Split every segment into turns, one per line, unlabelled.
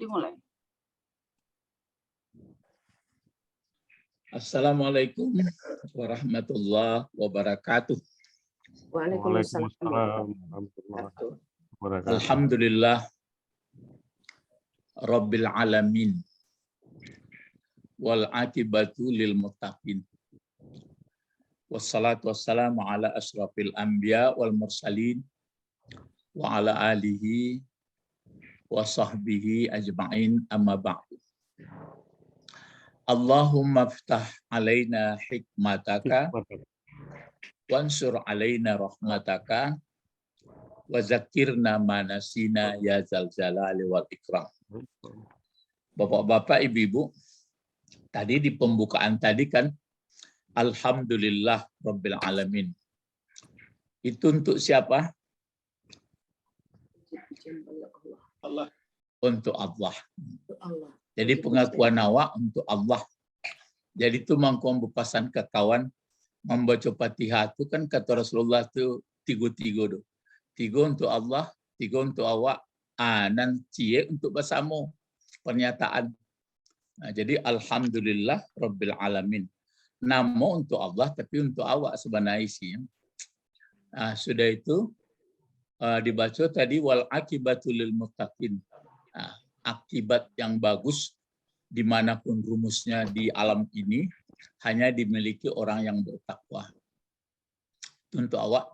Dimulai.
Assalamualaikum warahmatullahi wabarakatuh.
Waalaikumsalam
warahmatullahi wabarakatuh.
Alhamdulillah Rabbil alamin wal akibatu lil muttaqin. Wassalatu wassalamu ala asrafil anbiya wal mursalin wa ala alihi wa sahbihi ajma'in amma ba'du. Allahumma ftah alaina hikmataka wansur alaina rahmataka wa zakirna manasina ya zal jalali wal ikram. Bapak-bapak, ibu-ibu, tadi di pembukaan tadi kan Alhamdulillah Rabbil Alamin. Itu untuk siapa?
Allah.
Untuk Allah.
Allah.
Jadi pengakuan awak untuk Allah. Jadi itu mangkong bepasan ke kawan membaca Fatihah itu kan kata Rasulullah itu tiga-tiga. Tiga untuk Allah, tiga untuk awak, dan cie untuk bersama pernyataan. Nah, jadi Alhamdulillah Rabbil Alamin. Nama untuk Allah tapi untuk awak sebenarnya isinya. Nah, sudah itu dibaca tadi wal akibatul lil muttaqin. Nah, akibat yang bagus dimanapun rumusnya di alam ini hanya dimiliki orang yang bertakwa. Untuk awak.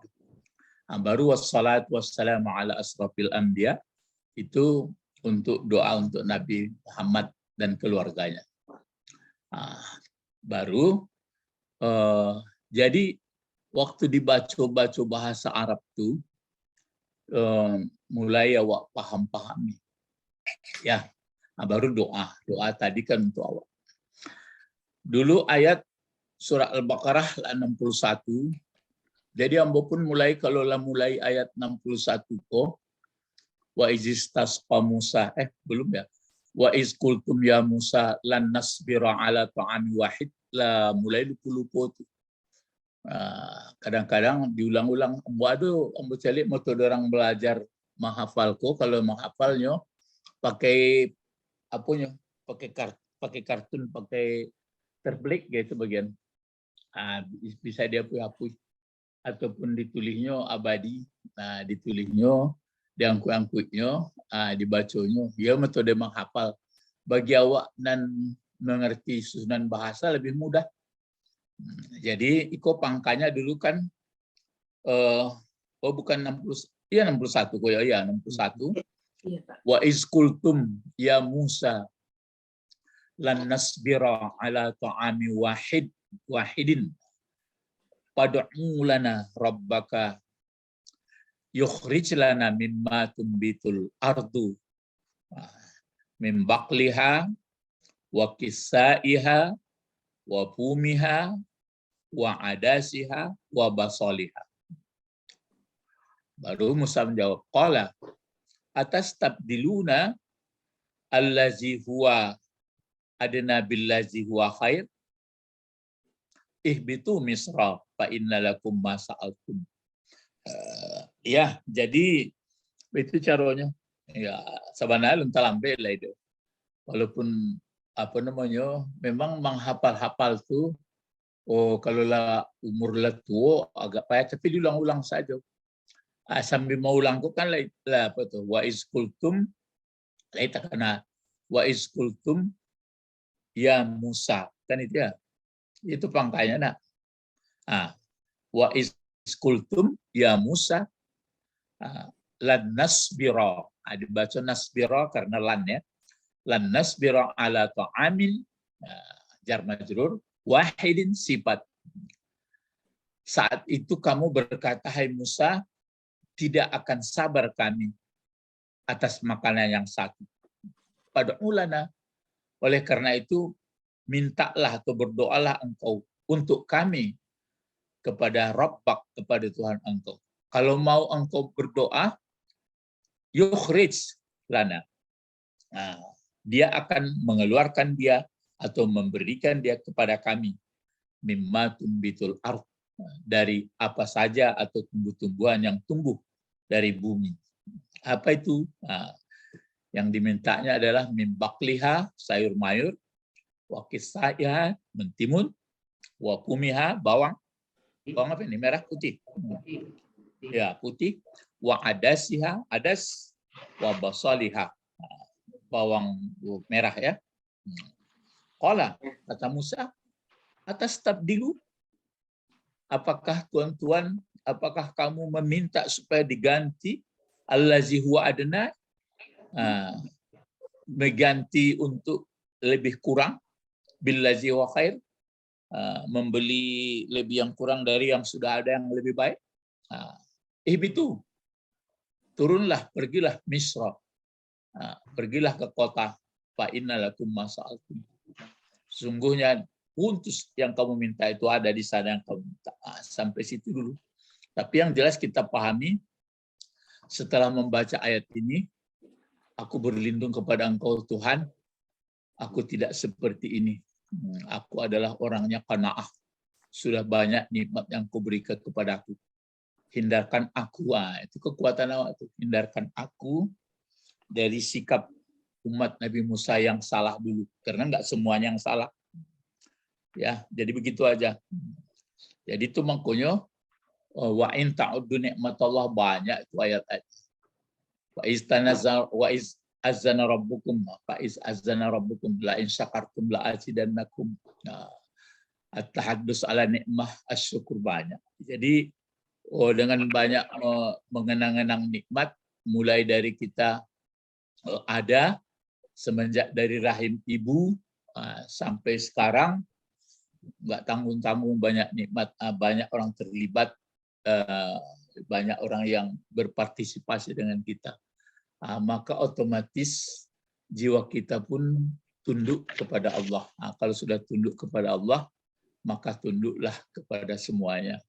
Nah, baru wassalatu wassalamu ala asrafil anbiya itu untuk doa untuk Nabi Muhammad dan keluarganya. Nah, baru jadi waktu dibaca bahasa Arab itu mulai awak paham-pahami. Ya, nah, baru doa. Doa tadi kan untuk awak. Dulu ayat surah Al-Baqarah 61. Jadi ambo pun mulai ayat 61 kok. Wa izistasqa Musa. Belum ya. Wa iz qultum ya Musa lan nasbira ala ta'ami wahid. Lah mulai lupa-lupa tuh. Kadang-kadang diulang-ulang. Ambo cari metode orang belajar menghafal kok. Kalau menghafalnya pakai apanya? Pakai kartun, pakai terblik gitu bagian. Bisa dia hapus ataupun ditulisnya abadi. Nah, ditulisnya, diangkut-angkutnya, dibacanya. Ya metode menghafal. Bagi awak dan mengerti susunan bahasa lebih mudah. Jadi iko pangkanya dulu kan bukan 60, iya 61 kok ya 61.
Iya, Pak.
Wa izkultum ya Musa lan nasbira ala ta'ami wahidin pad'u lana rabbaka yukhrij lana mimma tumbitul ardu min baqliha wa kisaiha wa fumiha wa adasiha wa basaliha. Baru Musa menjawab, qala atastabdiluna allazi huwa adna billazi huwa khair ihbitu misra fa innalakum ma sa'altum. Ya, jadi itu caranya. Ya, sebenarnya lunta lambe lah itu. Walaupun memang menghafal-hafal tuh kalau lah umur lah tua agak payah, tapi diulang-ulang saja. Sambil mau ulang kan lah apa tuh? Wa izkultum lah itu karena wa izkultum ya Musa kan itu ya. Itu pangkanya nak. Wa izkultum ya Musa lan nasbira. Dibaca nasbira karena lan ya. Lan nasbira ala ta'amin jar majrur wahidin sifat. Saat itu kamu berkata, hai Musa, tidak akan sabar kami atas makanan yang satu. Pada ulana, oleh karena itu mintalah atau berdoalah engkau untuk kami kepada Rabbak, kepada Tuhan engkau. Kalau mau engkau berdoa, yukhrij lana. Nah, dia akan mengeluarkan dia atau memberikan dia kepada kami. Mimma tumbitul ardh, dari apa saja atau tumbuh-tumbuhan yang tumbuh dari bumi. Apa itu? Yang dimintanya adalah min bakliha, sayur mayur, wa kisaiha, mentimun, wa kumiha, bawang. Bawang apa ini? Merah putih. Ya, putih. Wa adasiha, adas, wa basaliha. Bawang merah ya. Qala, kata Musa, atas tabdilu, apakah tuan-tuan, apakah kamu meminta supaya diganti allazi huwa adna, mengganti untuk lebih kurang, billazi huwa khair, membeli lebih yang kurang dari yang sudah ada yang lebih baik. Ihbitu, turunlah, pergilah Misra, pergilah ke kota, fa inna lakum ma sa'altum. Sungguhnya untuk yang kamu minta itu ada di sana yang kamu minta. Sampai situ dulu. Tapi yang jelas kita pahami setelah membaca ayat ini, aku berlindung kepada Engkau Tuhan, aku tidak seperti ini. Aku adalah orangnya qanaah. Sudah banyak nikmat yang Kau berikan kepada aku. Hindarkan aku, itu kekuatan awak itu. Hindarkan aku dari sikap umat Nabi Musa yang salah dulu, karena enggak semuanya yang salah. Ya, jadi begitu aja. Jadi itu makanya wa in ta'uddu nikmatallah, banyak itu ayat-ayat. Wa iz azana rabbukum la in syakartum la azidannakum. At-tahaddus ala nikmah asyukur, banyak. Jadi dengan banyak mengenang-enang nikmat, mulai dari kita ada semenjak dari rahim ibu sampai sekarang, nggak tanggung-tanggung, banyak nikmat, banyak orang terlibat, banyak orang yang berpartisipasi dengan kita, maka otomatis jiwa kita pun tunduk kepada Allah. Kalau sudah tunduk kepada Allah, maka tunduklah kepada semuanya.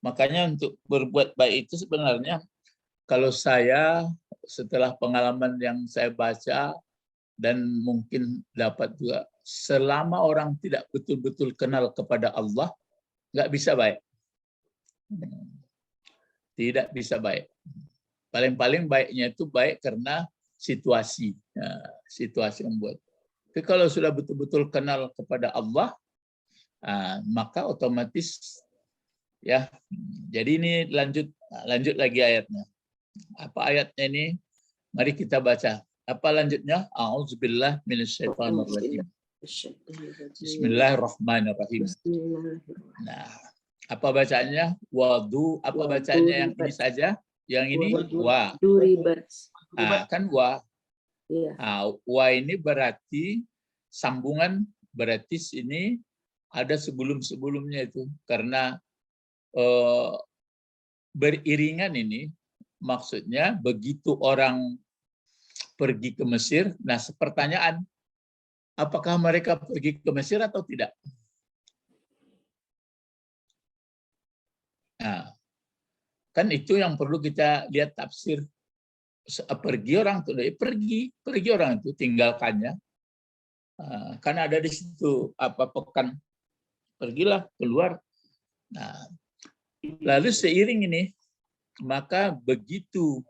Makanya untuk berbuat baik itu sebenarnya, kalau saya setelah pengalaman yang saya baca dan mungkin dapat juga, selama orang tidak betul-betul kenal kepada Allah, nggak bisa baik. Tidak bisa baik. Paling-paling baiknya itu baik karena situasi. Situasi membuat. Tapi kalau sudah betul-betul kenal kepada Allah, maka otomatis ya. Jadi ini lanjut lagi ayatnya. Apa ayatnya ini? Mari kita baca. Apa lanjutnya? A'udzubillah minasyaitonirrajim. Bismillahirrahmanirrahim. Nah, apa bacaannya? Wadu, apa bacaannya yang ini saja? Yang ini wa. Kan wa. Wa ini berarti sambungan, berarti sini ada sebelum-sebelumnya itu. Karena beriringan ini, maksudnya begitu orang pergi ke Mesir, nah pertanyaan, apakah mereka pergi ke Mesir atau tidak? Nah, kan itu yang perlu kita lihat tafsir. Pergi orang itu, pergi orang itu, tinggalkannya. Kan ada di situ pekan, pergilah keluar. Nah, lalu seiring ini, maka begitu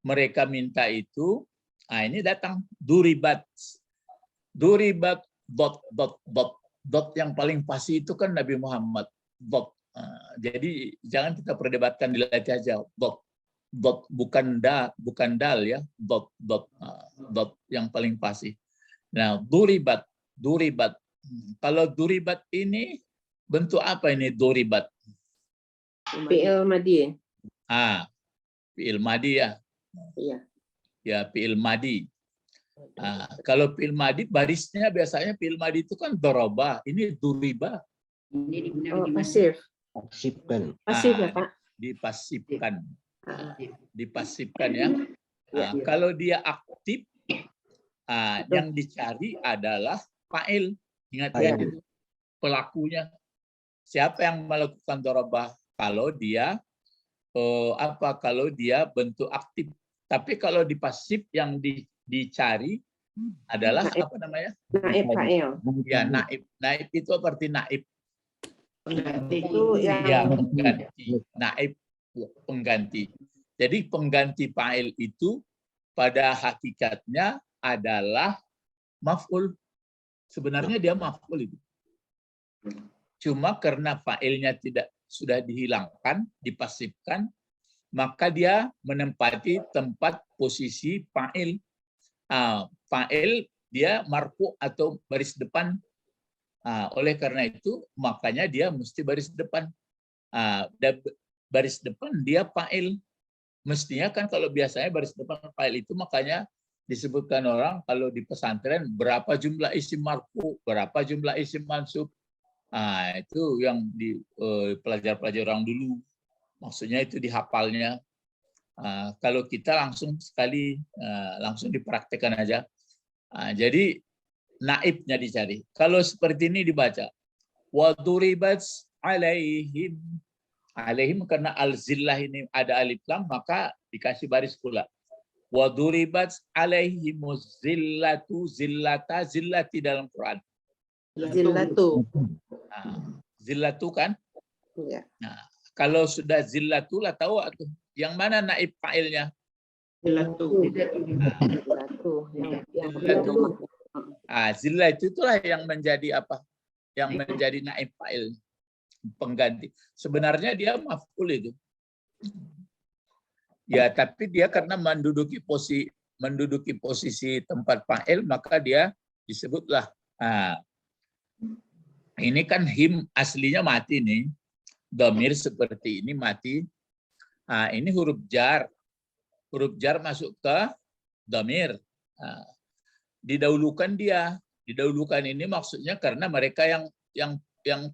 mereka minta itu, ini datang duribat dot yang paling pasti itu kan Nabi Muhammad dot. Jadi jangan kita perdebatkan di latih aja dot bukan dal ya, dot yang paling pasti. Nah, duribat. Kalau duribat ini bentuk apa ini duribat?
Fi'il madi.
Fi'il madi ya.
Iya.
Ya, fi'il madi. Kalau fi'il madi barisnya biasanya fi'il madi itu kan doroba, ini duriba.
Pasif. Pasif ya, Pak.
Dipasifkan. Dipasifkan ya. Kalau dia aktif, yang dicari adalah fa'il. Ingat ya, pelakunya. Siapa yang melakukan doroba? Kalau dia kalau dia bentuk aktif. Tapi kalau di pasif yang dicari adalah naib. Apa namanya?
Naib fa'il.
Ya, naib. Naib itu seperti naib.
Itu yang
pengganti. Naib pengganti. Jadi pengganti fa'il itu pada hakikatnya adalah maf'ul. Sebenarnya dia maf'ul itu. Cuma karena fa'ilnya sudah dihilangkan, dipasifkan, maka dia menempati tempat posisi fa'il. Fa'il dia marfu atau baris depan. Oleh karena itu, makanya dia mesti baris depan. Baris depan dia fa'il. Mestinya kan kalau biasanya baris depan fa'il itu, makanya disebutkan orang kalau di pesantren berapa jumlah isim marfu, berapa jumlah isim mansub. Itu yang di pelajar-pelajar orang dulu. Maksudnya itu dihafalnya. Kalau kita langsung sekali langsung dipraktekkan aja. Jadi naibnya dicari. Kalau seperti ini dibaca wa duribat alaihim. Alaihim karena al-zillah ini ada alif lam, maka dikasih baris pula. Wa duribat alaihimuz zillatu zillata zillati dalam Quran.
Zillatu.
Zillatu kan?
Ya.
Nah, kalau sudah zillatu lah tahu atau yang mana naib fa'ilnya?
Zillatu.
Zillah itulah yang menjadi apa? Yang menjadi naib fa'il, pengganti. Sebenarnya dia maf'ul itu. Ya, tapi dia karena menduduki posisi tempat fa'il, maka dia disebutlah. Ini kan him aslinya mati nih. Dhamir seperti ini mati. Ini huruf jar. Huruf jar masuk ke dhamir. Didahulukan dia. Didahulukan ini maksudnya karena mereka yang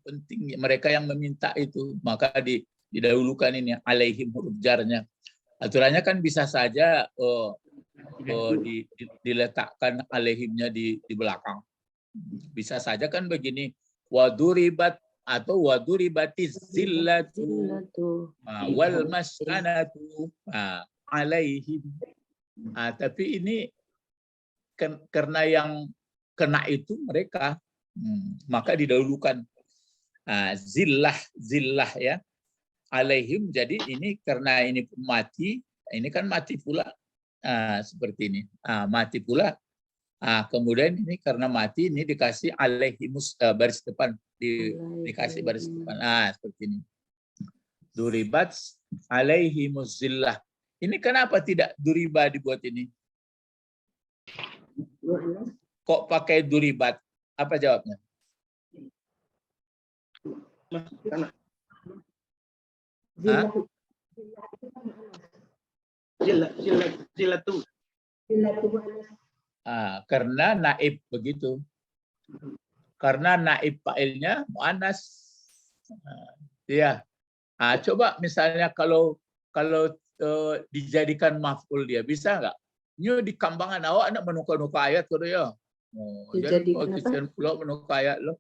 penting, mereka yang meminta itu, maka didahulukan ini alaihim huruf jarnya. Aturannya kan bisa saja diletakkan alaihimnya di belakang. Bisa saja kan begini, waduribat atau waduribatiz zillatu wal maskanatu alaihim. Tapi ini karena yang kena itu mereka, maka didahulukan zillah ya alaihim. Jadi ini karena ini mati, ini kan mati pula seperti ini, mati pula. Kemudian ini karena mati ini dikasih alaihimus baris depan, dikasih baris depan. Seperti ini. Duribat alaihimus zillah. Ini kenapa tidak duriba dibuat ini? Kok pakai duribat? Apa jawabnya?
Zillatu.
Karena naib begitu. Karena naib fa'ilnya muannas. Ya. Coba misalnya kalau dijadikan maf'ul dia bisa nggak? Nyu di kambangan awak nak menuka-nuka ayat tu ya. Jadi kalau Christian pula menuka ayat loh.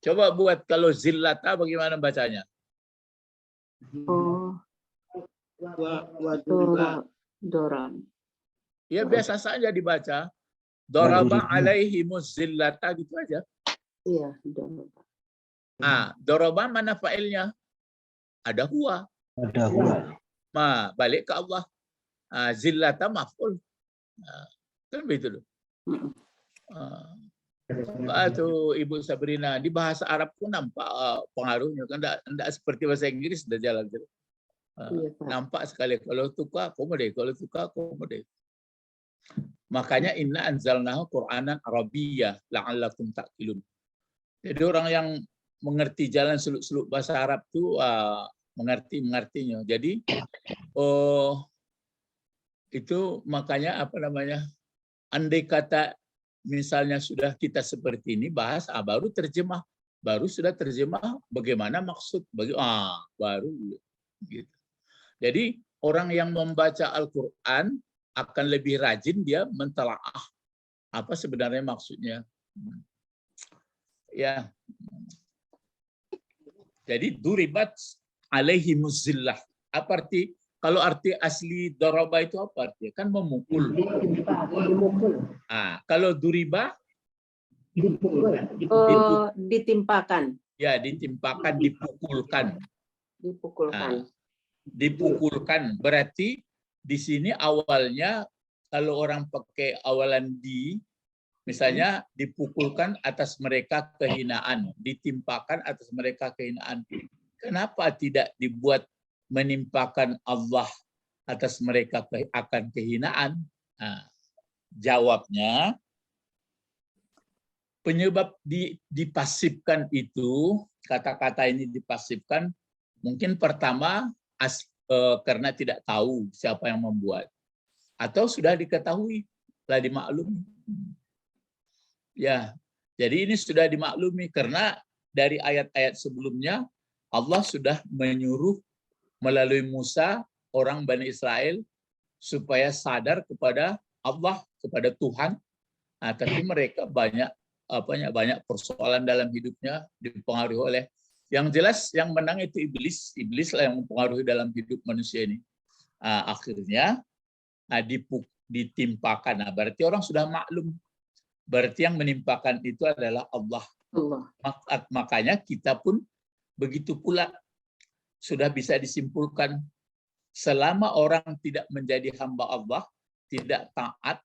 Coba buat kalau zillata bagaimana bacanya?
Doran.
Ya biasa saja dibaca. Doraba alaihimuz zillata gitu aja.
Iya,
Doraba mana fa'ilnya? Ada huwa.
Ada huwa.
Balik ke Allah. Zillata maf'ul. Kan begitu loh. Itu Ibu Sabrina di bahasa Arab pun nampak pengaruhnya kan, enggak seperti bahasa Inggris sudah jalan gitu. Nampak sekali kalau tukar komode, kalau tukar komode. Makanya inna anzalnahu Qur'anan Arabiyyah la'allakum ta'qilun. Jadi orang yang mengerti jalan seluk-seluk bahasa Arab itu mengertinya. Jadi itu makanya apa namanya? Andai kata misalnya sudah kita seperti ini bahas, baru sudah terjemah bagaimana maksud baru gitu. Jadi orang yang membaca Al-Qur'an akan lebih rajin dia mentelaah apa sebenarnya maksudnya. Ya. Jadi duribat alaihimuz zillah. Apa arti? Kalau arti asli daraba itu apa artinya? Kan memukul. Kalau duriba
ditimpakan.
Ya, ditimpakan, dipukulkan.
Dipukulkan.
dipukulkan. Berarti di sini awalnya kalau orang pakai awalan di, misalnya dipukulkan atas mereka kehinaan, ditimpakan atas mereka kehinaan. Kenapa tidak dibuat menimpakan Allah atas mereka akan kehinaan? Nah, jawabnya, penyebab dipasifkan itu, kata-kata ini dipasifkan, mungkin pertama karena tidak tahu siapa yang membuat, atau sudah diketahui, telah dimaklumi. Ya, jadi ini sudah dimaklumi karena dari ayat-ayat sebelumnya Allah sudah menyuruh melalui Musa orang Bani Israel supaya sadar kepada Allah, kepada Tuhan. Nah, tapi mereka banyak persoalan dalam hidupnya dipengaruhi oleh, yang jelas yang menang itu iblis lah yang mempengaruhi dalam hidup manusia ini. Akhirnya ditimpakan. Nah, berarti orang sudah maklum. Berarti yang menimpakan itu adalah Allah. Makanya kita pun begitu pula, sudah bisa disimpulkan selama orang tidak menjadi hamba Allah, tidak taat,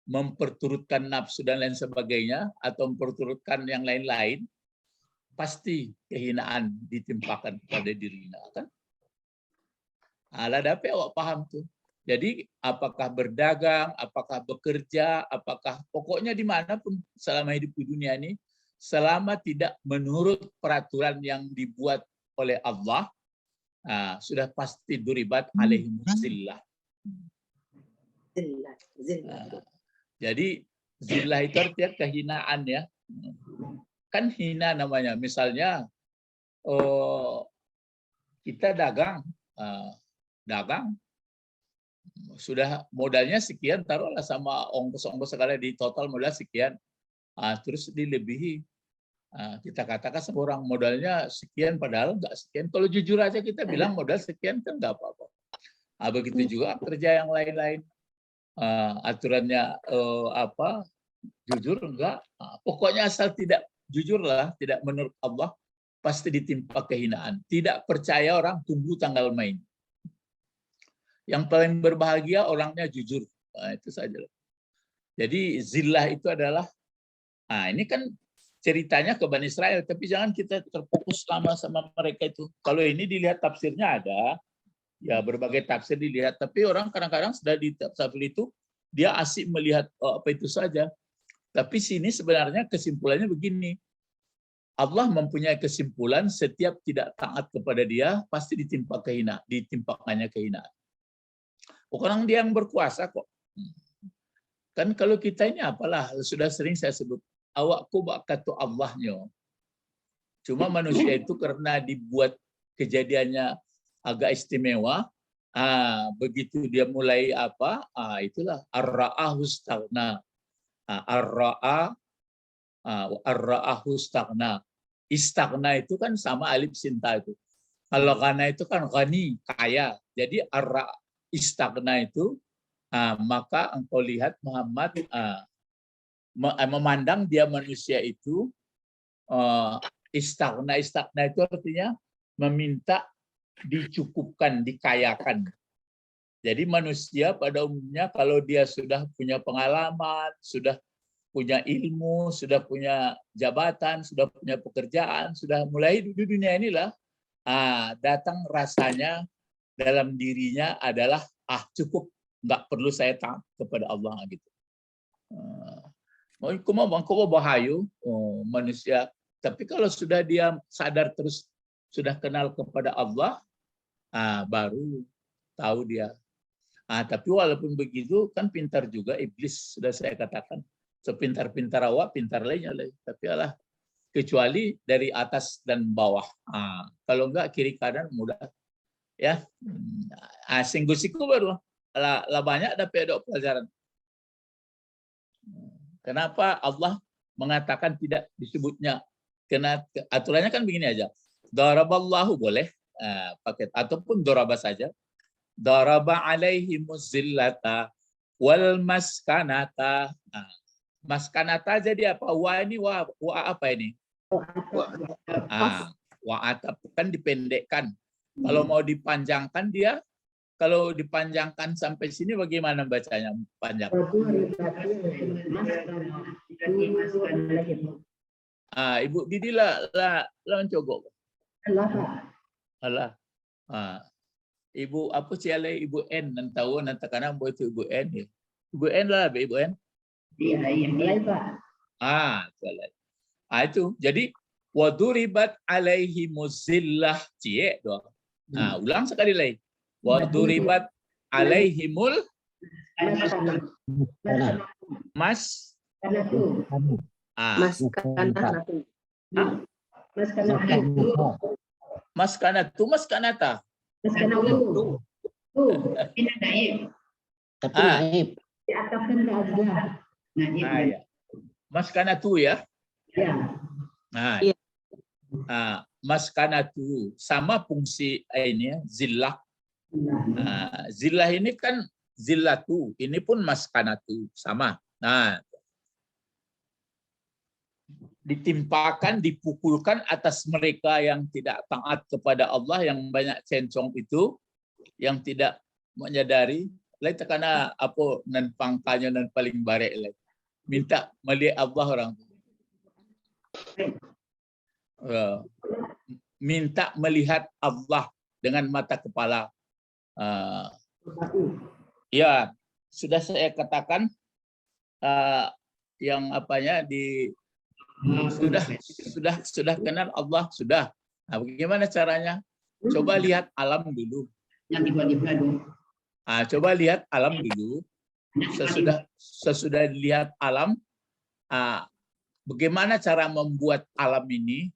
memperturutkan nafsu dan lain sebagainya, atau memperturutkan yang lain-lain, pasti kehinaan ditimpakan kepada dirinya, kan? Ala dapat awak paham tuh. Jadi apakah berdagang, apakah bekerja, apakah pokoknya dimanapun selama hidup di dunia ini, selama tidak menurut peraturan yang dibuat oleh Allah, sudah pasti duribat alaihim zillah. Jadi zillah itu artinya kehinaan, ya. Kan hina namanya. Misalnya kita dagang, sudah modalnya sekian, taruhlah sama ongkos-ongkos sekali di total modal sekian, terus dilebihi. Kita katakan sama orang modalnya sekian padahal nggak sekian. Kalau jujur aja kita bilang modal sekian kan nggak apa-apa. Begitu juga kerja yang lain-lain. Aturannya jujur enggak. Pokoknya asal tidak jujur lah, tidak menurut Allah, pasti ditimpa kehinaan. Tidak percaya orang tunggu tanggal main. Yang paling berbahagia orangnya jujur. Itu saja. Jadi zillah itu adalah, ini kan ceritanya ke Bani Israel, tapi jangan kita terfokus sama mereka itu. Kalau ini dilihat tafsirnya ada, ya berbagai tafsir dilihat, tapi orang kadang-kadang sudah di tafsir itu dia asik melihat apa itu saja. Tapi sini sebenarnya kesimpulannya begini. Allah mempunyai kesimpulan setiap tidak taat kepada dia pasti ditimpakannya kehinaan. Orang dia yang berkuasa kok. Kan kalau kita ini apalah, sudah sering saya sebut, awakku bakatu Allahnya. Cuma manusia itu karena dibuat kejadiannya agak istimewa, begitu dia mulai itulah ar-ra'ahu staghna. Ar-ra'ahu staghna. Istaghna itu kan sama alif sinta itu. Kalau ghana itu kan ghani, kaya. Jadi istaghna itu, maka engkau lihat Muhammad memandang dia manusia itu istaghna itu artinya meminta dicukupkan, dikayakan. Jadi manusia pada umumnya kalau dia sudah punya pengalaman, sudah punya ilmu, sudah punya jabatan, sudah punya pekerjaan, sudah mulai di dunia inilah datang rasanya dalam dirinya adalah cukup, nggak perlu saya taat kepada Allah gitu. Kau bahayu manusia. Tapi kalau sudah dia sadar terus, sudah kenal kepada Allah, baru tahu dia. Tapi walaupun begitu kan pintar juga iblis, sudah saya katakan. Sepintar-pintar awak, pintar lainnya. Tapi kecuali dari atas dan bawah. Kalau enggak kiri kanan mudah. Ya, singgu-singgu baru lah banyak dapat ada pelajaran. Kenapa Allah mengatakan tidak disebutnya? Karena aturannya kan begini aja. Daraballahu boleh pakai ataupun daraba saja. Daraba alaihimuz zillata wal maskanata. Maskanata jadi apa? Wa ini wa apa ini? Wa atap kan dipendekkan. Kalau mau dipanjangkan dia, kalau dipanjangkan sampai sini bagaimana bacanya panjang? Ibu Didi lah mencogok. Alah. Ibu apa sih Ibu N nan tahu nanti karena buat Ibu N ya. Ibu N lah Ibu N.
Iya, Pak.
Salah. Itu. Jadi waduribat alaihi muzillah cie doang. Ulang sekali lagi. Waduribat alaihimul mas maskanata.
Tapi naib.
Ya. Maskanatu ya.
Ya.
Maskanatu sama fungsi ini ya, zillah. Zillah ini kan zillatu, ini pun maskanatu sama. Ditimpakan, dipukulkan atas mereka yang tidak taat kepada Allah, yang banyak cencong itu, yang tidak menyadari, lain karena apa nan pangkanya nan paling barek lain. Minta melihat Allah orang. Minta melihat Allah dengan mata kepala. Ya, sudah saya katakan yang apanya sudah kenal Allah sudah. Bagaimana caranya? Coba lihat alam dulu. Coba lihat alam dulu. Sesudah lihat alam, bagaimana cara membuat alam ini?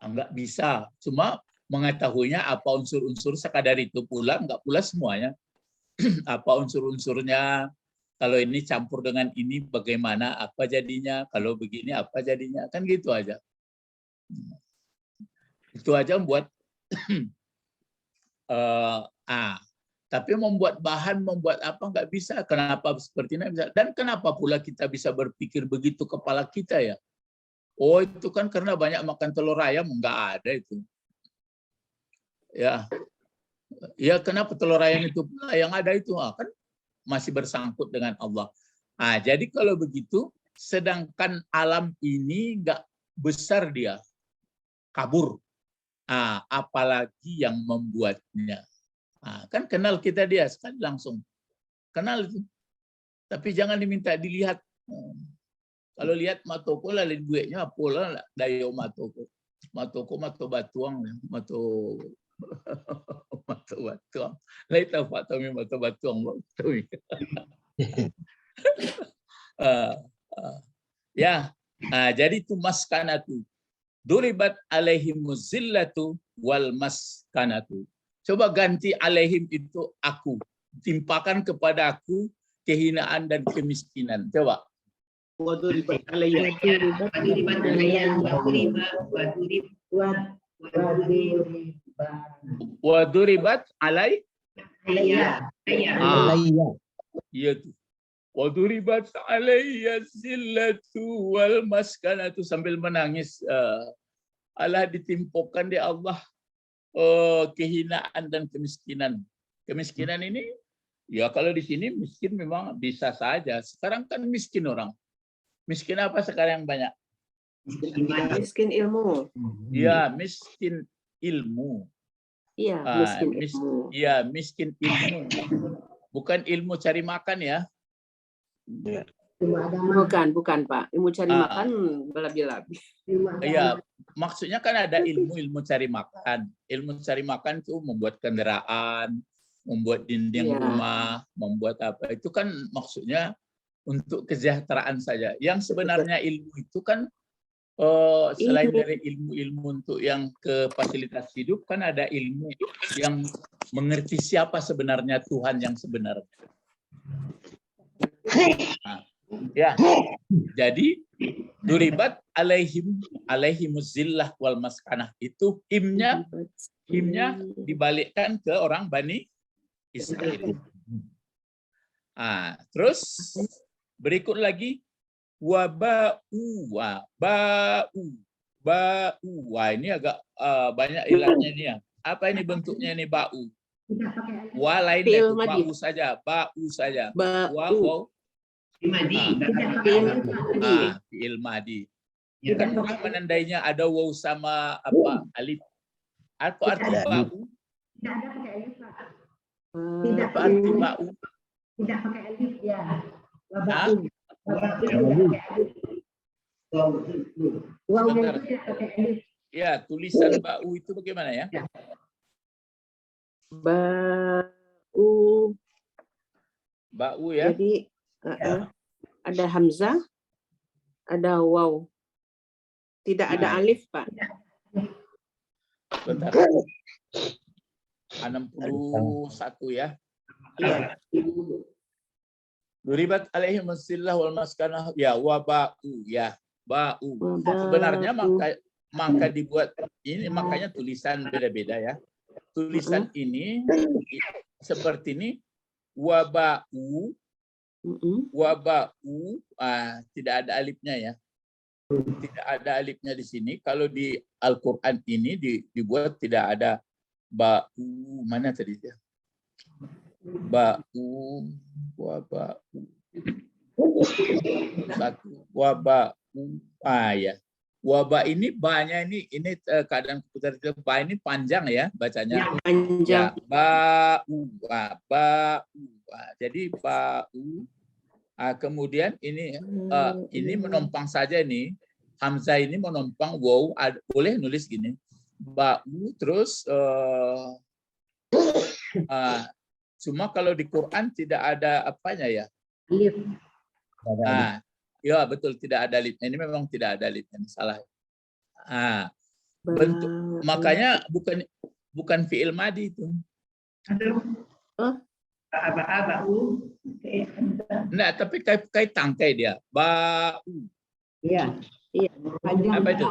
Enggak bisa. Cuma mengetahuinya apa unsur-unsur sekadar itu pula, enggak pula semuanya. Apa unsur-unsurnya, kalau ini campur dengan ini bagaimana, apa jadinya, kalau begini apa jadinya, kan gitu aja. Itu aja membuat tapi membuat bahan, membuat apa enggak bisa. Kenapa seperti ini bisa? Dan kenapa pula kita bisa berpikir begitu kepala kita ya? Oh, itu kan karena banyak makan telur ayam, enggak ada itu. Ya, kenapa telur ayam itu pula yang ada itu kan masih bersangkut dengan Allah. Jadi kalau begitu, sedangkan alam ini enggak besar dia, kabur. Apalagi yang membuatnya. Kan kenal kita dia sekali langsung. Kenal itu. Tapi jangan diminta dilihat. Kalau lihat matoko lah duitnya pola dayo matoko. Matoko mato batuang, mato batuang. Lai tahu Pak Tommy mato batuang. Jadi itu maskanatu. Duribat alaihim zillatu wal maskanatu. Coba ganti alaihim itu aku. Timpakan kepada aku kehinaan dan kemiskinan. Coba.
Waduribat alaihim.
Waduribat alai. Iya tuh. Waduribat alayya zillatu wal maskanatu, sambil menangis. Allah ditimpukan di Allah kehinaan dan kemiskinan. Kemiskinan ini ya kalau di sini miskin memang bisa saja. Sekarang kan miskin orang. Miskin apa sekarang yang banyak?
Miskin ilmu.
Ya, miskin ilmu.
Iya, miskin ilmu.
Iya, miskin ilmu. Bukan ilmu cari makan ya.
Bukan Pak. Ilmu cari makan berlebih-lebih.
Iya, maksudnya kan ada ilmu cari makan. Ilmu cari makan itu membuat kendaraan, membuat dinding rumah, membuat apa. Itu kan maksudnya untuk kesejahteraan saja. Yang sebenarnya ilmu itu kan selain dari ilmu-ilmu untuk yang ke fasilitas hidup, kan ada ilmu yang mengerti siapa sebenarnya Tuhan yang sebenarnya. Jadi duribat alaihimuz zillah wal maskanah itu himnya dibalikkan ke orang Bani Israel. Terus berikut lagi waba'u. Ba'u. Wah, ini agak banyak ilatnya nih ya. Apa ini bentuknya nih ba'u?
Tidak pakai alif.
Wa lainnya
Fi'il
itu
madhi.
ba'u saja, ba'u saja. Wa
Ba'u.
waw.
Madi.
Tidak pakai alif.
Fi'il madhi.
Ya.
Kan bukan menandainya ada waw sama apa alif. Apa arti ba'u?
Tidak ada pakai alif, Pak.
Tidak
Apa arti ba'u?
Tidak pakai alif ya.
Hah?
Wabaun. Wabaun tidak pakai alif. Wawnya
Sebentar.
itu tidak pakai alif.
Ya, tulisan ba'u itu bagaimana ya?
Ba'u.
Ba'u ya.
Jadi ada hamzah, ada waw. Tidak ada alif, Pak.
Bentar. 61 ya.
Iya.
Duribat alaihi masillah wal maskanah ya wa ba'u ya. Ba'u. Sebenarnya maka dibuat ini, makanya tulisan beda-beda ya. Tulisan ini seperti ini waba'u, tidak ada alifnya ya. Tidak ada alifnya di sini. Kalau di Al-Qur'an ini dibuat tidak ada ba'u. Mana tadi dia? Ba'u, waba'u. Satu, waba'u. Ya. Wabah ini banyak ini keadaan komputer itu ini panjang ya bacanya.
Panjang.
Ya, ba'u, ba'u. Jadi ba'u. Kemudian ini menumpang saja nih. Hamzah ini menumpang waw, boleh nulis gini. Ba'u terus cuma kalau di Quran tidak ada apanya ya.
Alif.
Ya betul, tidak ada alif. Ini memang tidak ada alif, ini salah. Bentuk makanya bukan fi'il madi itu. Enggak, tapi kait tangkai dia. Ba'u.
Iya. Iya. Panjang.
Apa itu?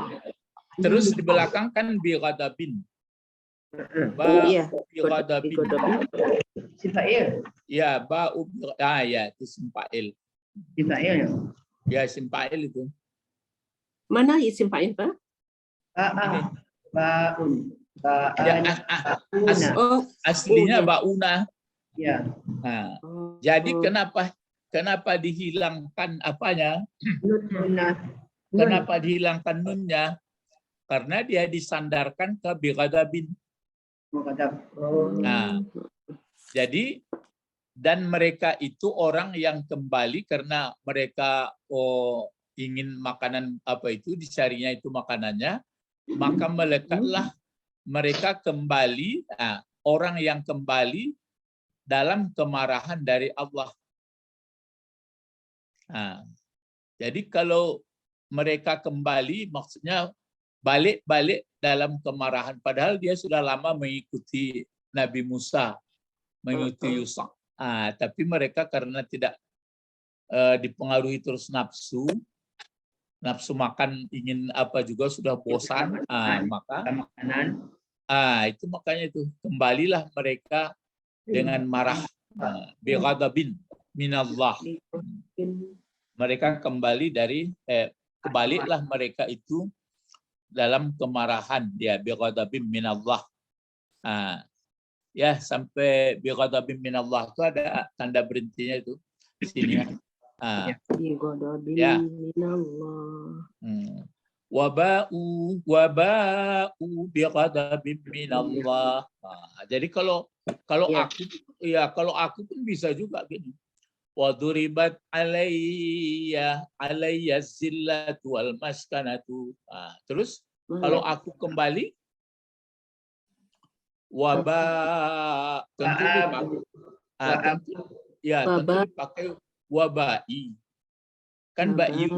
Terus di belakang kan bi ghadabin.
Iya.
Bi ghadabin.
Sifail.
Ya, ba'u ya, itu simpail.
Sifail.
Ya, simpail itu.
Mana isim fa'il, Pak?
Ba'un.
Aslinya ba'una.
Ya.
Nah, jadi kenapa dihilangkan apanya? Kenapa dihilangkan nunnya? Karena dia disandarkan ke bighadabin. Nah, jadi dan mereka itu orang yang kembali karena mereka ingin makanan apa itu, dicarinya itu makanannya, maka melekatlah mereka kembali, orang yang kembali dalam kemarahan dari Allah. Jadi kalau mereka kembali, maksudnya balik-balik dalam kemarahan, padahal dia sudah lama mengikuti Nabi Musa, mengikuti Yusuf. Tapi mereka karena tidak dipengaruhi terus nafsu makan, ingin apa juga sudah bosan, maka itu makanya itu kembalilah mereka dengan marah, bighadabin minallah. Mereka kembali dari kebaliklah mereka itu dalam kemarahan dia, bighadabin minallah. Ya, sampai bighadabin minallah itu ada tanda berhentinya itu di sini ya.
Bighadabin minallah.
Waba'u bighadabin minallah. Jadi kalau aku pun bisa juga gini. Wa duribat alayya zillatu wal maskanatu. Terus kalau aku kembali tentu dipakai wabai. Kan ba'i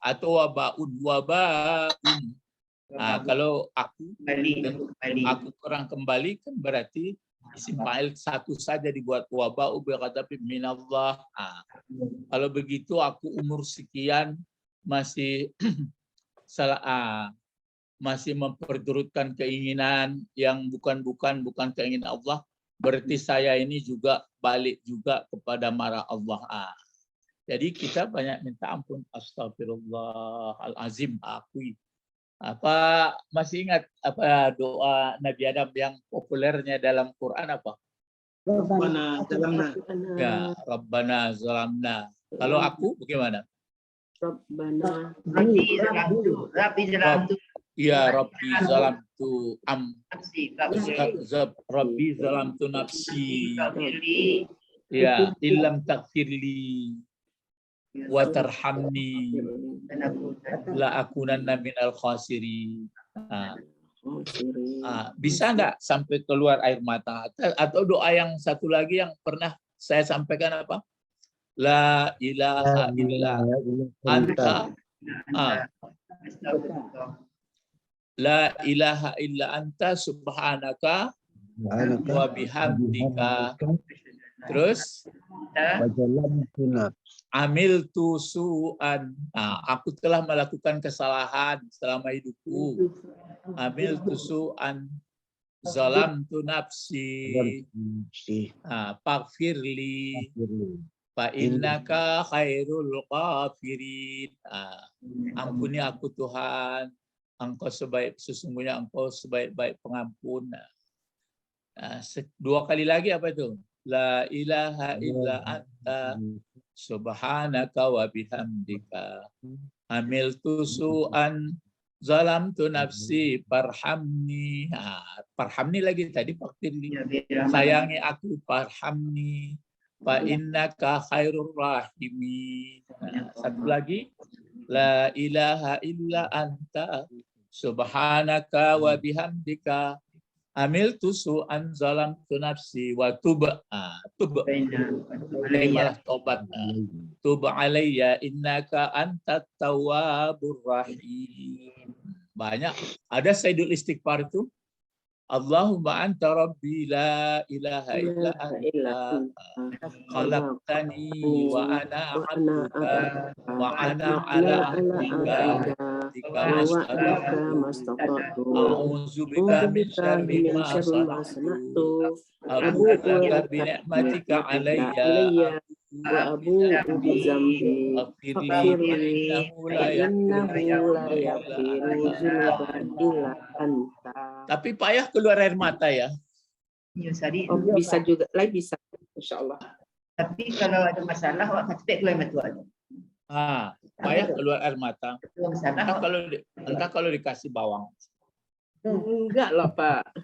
atau wabaun. Kalau aku kurang kembali kan berarti isim fa'il satu saja dibuat waba'u bighadabin minallah. Kalau begitu aku umur sekian masih masih memperturutkan keinginan yang bukan keinginan Allah, berarti saya ini juga balik juga kepada marah Allah. Jadi kita banyak minta ampun, astagfirullahalazim, akui Apa masih ingat apa doa Nabi Adam yang populernya dalam Quran apa?
Rabbana zalamna.
Ya, Rabbana zalamna. Kalau aku bagaimana?
Rabbana
Rabbi zalamtu. Rabbi zalamtu.
Ya Rabbi zalamtu
Nafsi.
Rabbi zalamtu nafsi.
Rabbi.
Ya, illam taghfirli wa tarhamni
Dan aku.
la akunanna minal khasirin. Bisa nggak sampai keluar air mata? Atau doa yang satu lagi yang pernah saya sampaikan apa? La ilaha illa anta. La ilaha illa anta subhanaka wa bihamdika. Terus amil tu su'an. Aku telah melakukan kesalahan selama hidupku. Amil tu su'an. Zalam tu nafsi. Faghfirli. Fa innaka khairul ghafirin. Ampuni aku Tuhan. Sesungguhnya engkau sebaik-baik pengampun. Dua kali lagi apa itu? La ilaha illa anta subhanaka wa bihamdika amiltu su'an zalamtu nafsi farhamni. Farhamni lagi tadi faghfirli. Sayangi aku farhamni fa innaka khairur rahimin. Satu lagi la ilaha illa anta subhanaka wa bihamdika amiltu su'an zalamtu nafsi wa tub malah tobat. Tub alayya innaka antat tawwabur rahim. Banyak. Ada Sayyidul Istighfar itu. Allahumma anta rabbi la ilaha illa anta khalaqtani wa ana 'abduka wa ana 'ala ahdika a'udzu bika min syarri ma sana'tu abu'u laka bi ni'matika 'alayya wa abu'u bi dzambi faghfirli innahu la yaghfiru dzunuba illa anta. Tapi payah keluar air mata ya.
Bisa juga, bisa. Insya Allah.
Tapi kalau ada masalah, awak cepat keluar mata aja.
Payah keluar air mata. Entah kalau dikasih bawang.
Enggak loh Pak.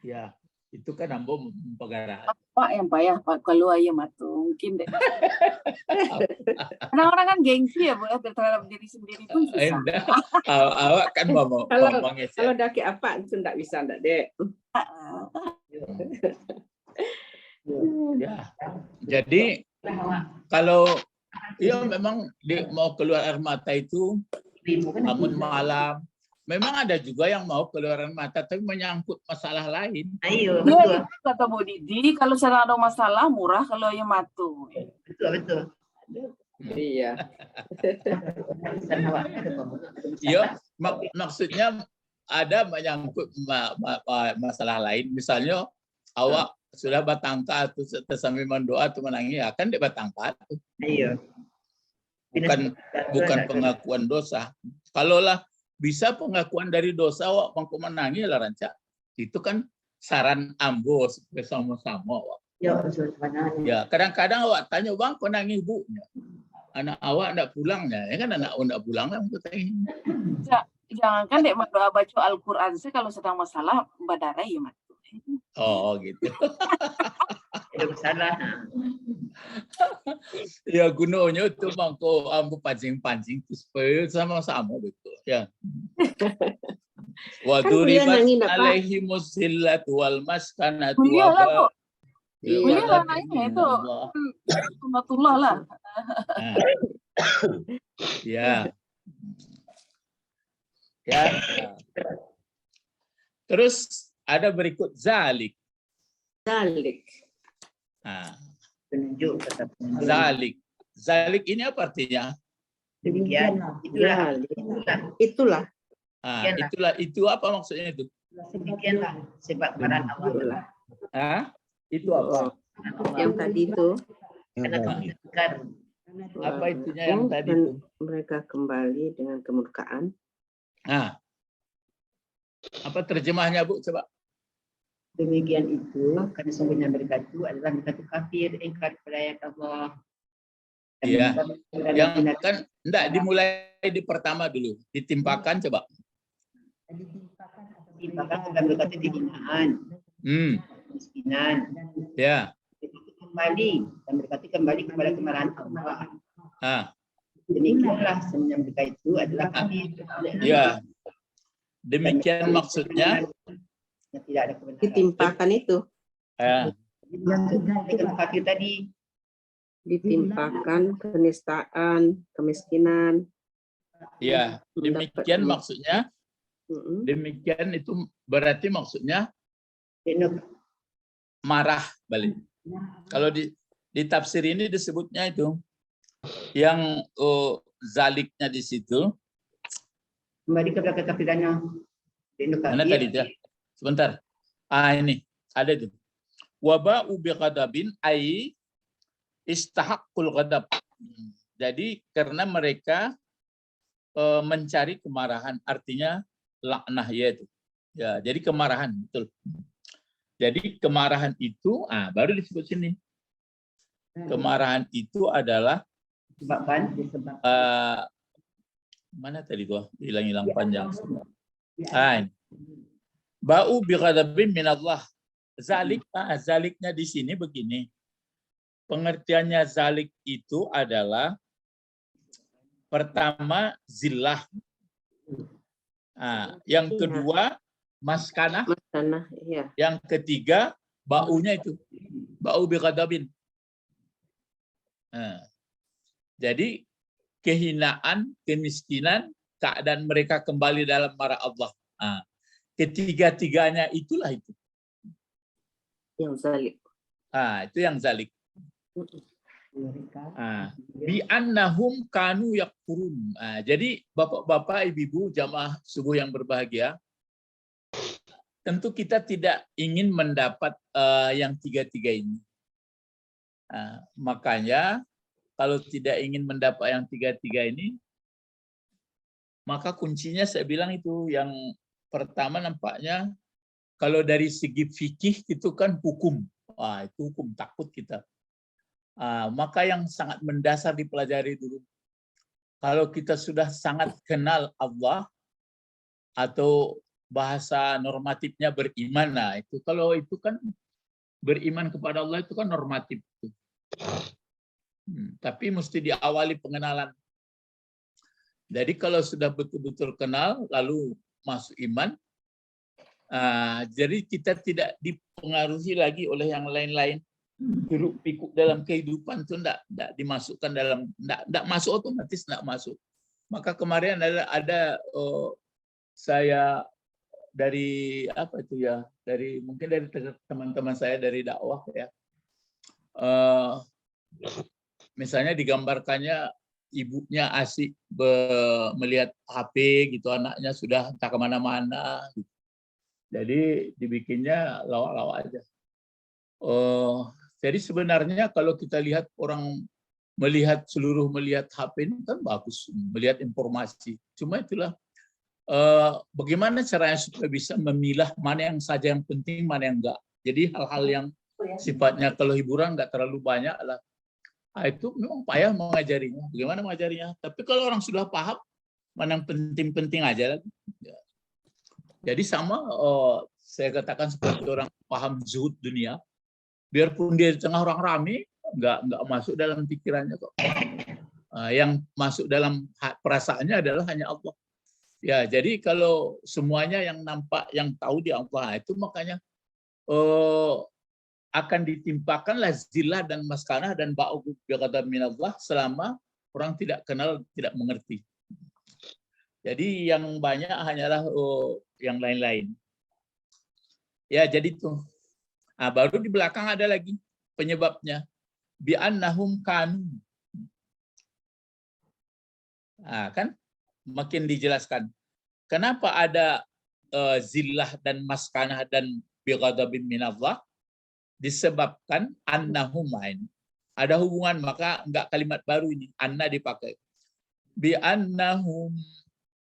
Ya, itu kan ambo pegarahan.
Pak yang payah Pak keluar air mata mungkin deh. Karena orang kan gengsi ya Bu, terhadap diri sendiri pun susah.
Awak kan mau
kalau daki apa itu enggak bisa enggak, Dek.
Ya. Jadi kalau memang mau keluar air mata itu bangun malam. Memang ada juga yang mau keluar air mata tapi menyangkut masalah lain.
Ayo,
betul. Kata Bu Didi, kalau sedang ada masalah murah kalau air mata.
Betul.
Iya.
Iya, maksudnya ada menyangkut masalah lain. Misalnya awak sudah batangka atau sambil mendoa atau menangis, akan di batangka.
Iya.
Bukan pengakuan dosa. Kalaulah bisa pengakuan dari dosa awak mangko menangis lah ranca. Itu kan saran ambo supaya sama-sama awak. Ya, kadang-kadang awak tanya, "Bang, kok nangis, Bu?" Anak awak enggak pulangnya. Ya kan anak awak enggak pulang lah untuk tanya.
Jangankan dek mendoa baca Al-Qur'an sih kalau sedang masalah badara ya, Mat.
Oh, gitu.
Ada masalah.
Ya gunanya itu mangko ambo pancing-pancing supaya sama-sama betul ya. Wa duribat alaihimus zillatu wal maskanatu wa
Kuliah lah nanya itu. Sunnatullah lah.
Ya. Ya. Terus ada berikut zalik.
Penunjuk kata penunjuk.
Zalik ini apa artinya?
Demikian.
Itulah.
Itu apa maksudnya itu?
Demikianlah sebab kebenaran Allah.
Itu apa?
Yang tadi itu.
Karena kamu tegar.
Apa itunya yang tadi
dan
itu?
mereka kembali dengan kemurkaan.
Nah, apa terjemahnya Bu? Coba.
Demikian itu, karena sungguhnya mereka itu adalah mereka itu kafir, ingkar kepada ayat Allah. Dan
Iya.
mereka
Yang
berada-
kan enggak dimulai di pertama dulu. Ditimpakan coba.
Ditimpakan kepada mereka itu kehinaan, kemiskinan,
Ya.
kembali, dan mereka itu kembali kepada kemarahan Allah.
Ah,
Demikianlah sebenarnya mereka itu adalah kafir.
ya. Demikian maksudnya.
Yang tidak ada kebenaran.
Ditimpakan itu,
Dengan kafir tadi.
ditimpakan kenistaan, kemiskinan.
Ya, demikian maksudnya.
Mm-mm.
Demikian itu berarti maksudnya marah balik. Kalau di tafsir ini disebutnya itu yang zaliknya di situ.
Kembali kepada kekafirannya.
Mana tadi ya? Sebentar. Ini ada itu. Waba'u bighadabin ai istahaqqul ghadab. Jadi karena mereka mencari kemarahan, artinya laknah yaitu. Ya, jadi kemarahan, betul. Jadi kemarahan itu baru disebut sini. Kemarahan itu adalah
disebabkan
mana tadi gua hilang-hilang panjang semua. Ba'u bighadabin minallah. Zaliknya di sini begini. Pengertiannya zalik itu adalah pertama zillah. Yang kedua maskanah.
Iya.
Yang ketiga baunya itu. Ba'u bighadabin. Jadi kehinaan, kemiskinan, keadaan mereka kembali dalam marah Allah. Ketiga-tiganya itulah itu.
Yang zalik.
Itu yang zalik. Bi annahum kanu yakfurun. Jadi bapak-bapak, ibu-ibu, jamaah subuh yang berbahagia, tentu kita tidak ingin mendapat yang tiga-tiga ini. Makanya kalau tidak ingin mendapat yang tiga-tiga ini, maka kuncinya saya bilang itu yang pertama nampaknya kalau dari segi fikih itu kan hukum. Itu hukum, takut kita. Maka yang sangat mendasar dipelajari dulu. Kalau kita sudah sangat kenal Allah atau bahasa normatifnya beriman, itu kalau itu kan beriman kepada Allah itu kan normatif. Tapi mesti diawali pengenalan. Jadi kalau sudah betul-betul kenal lalu masuk iman, jadi kita tidak dipengaruhi lagi oleh yang lain-lain. Hiruk pikuk dalam kehidupan itu enggak dimasukkan dalam, enggak masuk otomatis, enggak masuk. Maka kemarin ada saya dari apa itu ya, dari mungkin dari teman-teman saya dari dakwah ya, misalnya digambarkannya ibunya asik melihat HP gitu, anaknya sudah entah kemana-mana gitu. Jadi dibikinnya lawak-lawak aja. Jadi sebenarnya kalau kita lihat orang melihat HP ini kan bagus, melihat informasi. Cuma itulah bagaimana caranya supaya bisa memilah mana yang saja yang penting, mana yang enggak. Jadi hal-hal yang sifatnya kalau hiburan enggak terlalu banyak lah. Itu memang payah mengajarinya. Bagaimana mengajarinya? Tapi kalau orang sudah paham, mana yang penting-penting aja. Jadi sama saya katakan seperti orang paham zuhud dunia. Biarpun dia di tengah orang ramai, enggak masuk dalam pikirannya kok. Yang masuk dalam perasaannya adalah hanya Allah. Ya, jadi kalau semuanya yang nampak, yang tahu di Allah, itu makanya akan ditimpakanlah zillah dan maskanah dan ba'u bighadab minallah selama orang tidak kenal, tidak mengerti. Jadi yang banyak hanyalah yang lain-lain. Ya, jadi itu. Baru di belakang ada lagi penyebabnya. Bi'annahum kanu. Kan makin dijelaskan. Kenapa ada zillah dan maskanah dan bighadabin minallah? Disebabkan annahum Ada hubungan, maka enggak kalimat baru ini. Anna dipakai. Bi annahum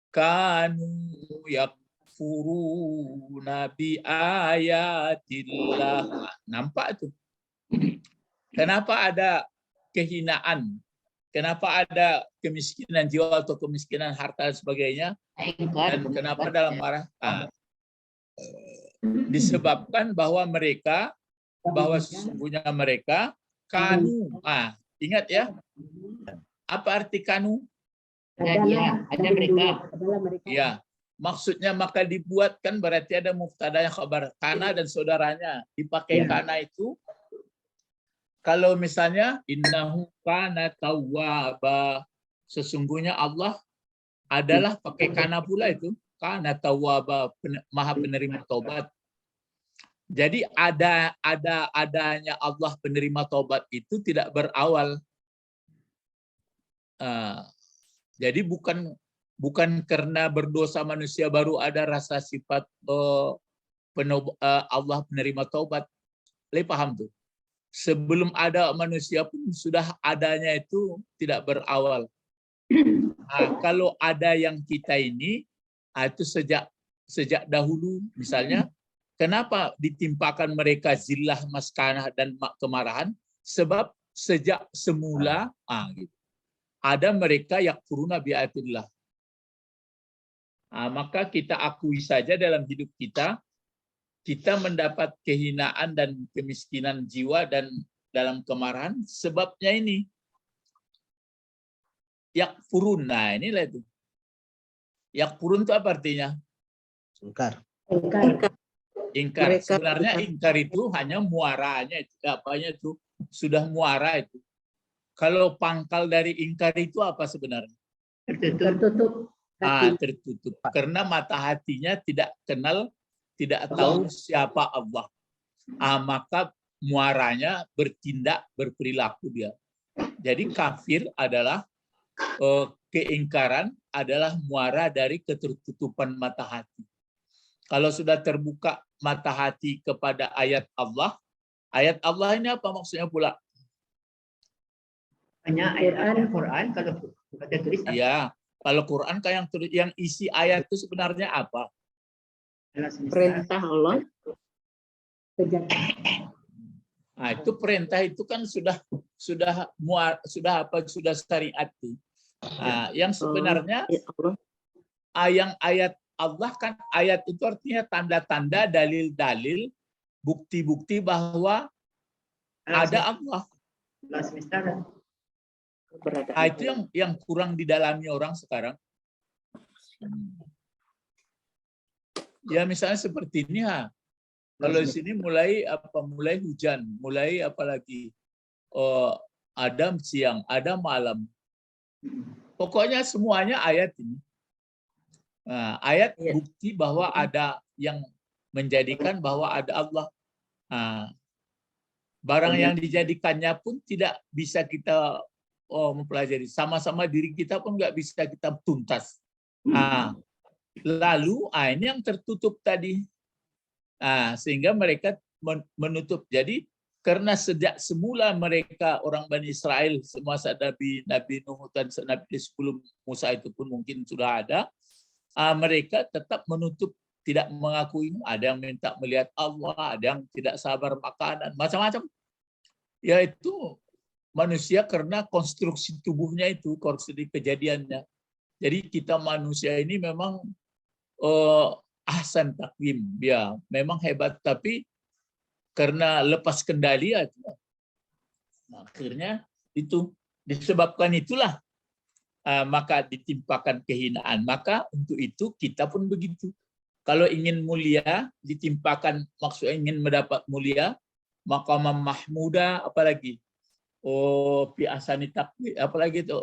kanu yakfuruna bi ayatillah. Nampak tuh. Kenapa ada kehinaan? Kenapa ada kemiskinan jiwa atau kemiskinan harta dan sebagainya? Dan kenapa dalam marah? Disebabkan bahwa sesungguhnya mereka kanu. Ingat ya. Apa arti kanu?
Ada mereka.
Ya. Maksudnya maka dibuatkan berarti ada mubtada yang khabar. Kana dan saudaranya. Dipakai kana itu. Kalau misalnya innahu kana tawwaba, sesungguhnya Allah adalah pakai kana pula itu, kana tawwaba, maha penerima taubat. Jadi adanya Allah penerima taubat itu tidak berawal. Jadi bukan karena berdosa manusia baru ada rasa sifat Allah penerima taubat. Paham tuh? Sebelum ada manusia pun sudah adanya itu tidak berawal. Kalau ada yang kita ini, itu sejak dahulu misalnya, kenapa ditimpakan mereka zillah, maskanah, dan kemarahan? Sebab sejak semula gitu, ada mereka yakfuruna bi ayatillah. Maka kita akui saja dalam hidup kita mendapat kehinaan dan kemiskinan jiwa dan dalam kemarahan, sebabnya ini. Yakfurun, inilah itu. Yakfurun itu apa artinya?
Ingkar.
Ingkar. Sebenarnya ingkar itu hanya muaranya, apanya itu sudah muara itu. Kalau pangkal dari ingkar itu apa sebenarnya?
Tertutup.
Tertutup. Karena mata hatinya tidak kenal, tidak tahu siapa Allah. Maka muaranya bertindak, berperilaku dia. Jadi kafir adalah keingkaran adalah muara dari ketertutupan mata hati. Kalau sudah terbuka mata hati kepada ayat Allah ini apa maksudnya pula?
Hanya ayat Al-Quran kalau kata tulis.
Iya, kalau Quran yang isi ayat itu sebenarnya apa?
Perintah Allah.
Itu perintah itu kan sudah syariat itu. Yang sebenarnya yang ayat Allah kan, ayat itu artinya tanda-tanda, dalil-dalil, bukti-bukti bahwa ada Allah. Itu yang kurang didalami orang sekarang. Ya misalnya seperti ini kalau di sini mulai hujan, mulai apalagi ada siang, ada malam. Pokoknya semuanya ayat ini. Ayat bukti bahwa ada yang menjadikan bahwa ada Allah. Barang yang dijadikannya pun tidak bisa kita mempelajari. Sama-sama diri kita pun nggak bisa kita tuntas. Lalu ini yang tertutup tadi, sehingga mereka menutup. Jadi karena sejak semula mereka orang Bani Israel semasa Nabi Nuh dan Nabi sebelum Musa itu pun mungkin sudah ada, mereka tetap menutup, tidak mengakui. Ada yang minta melihat Allah, ada yang tidak sabar makanan, macam-macam. Yaitu manusia karena konstruksi tubuhnya itu, konstruksi kejadiannya. Jadi kita manusia ini memang ahsan takwim, ya memang hebat, tapi karena lepas kendali akhirnya itu disebabkan itulah maka ditimpakan kehinaan. Maka untuk itu kita pun begitu. Kalau ingin mulia ditimpakan, maksudnya ingin mendapat mulia, maqamam mahmuda, apalagi fi ahsani taqwim, apalagi itu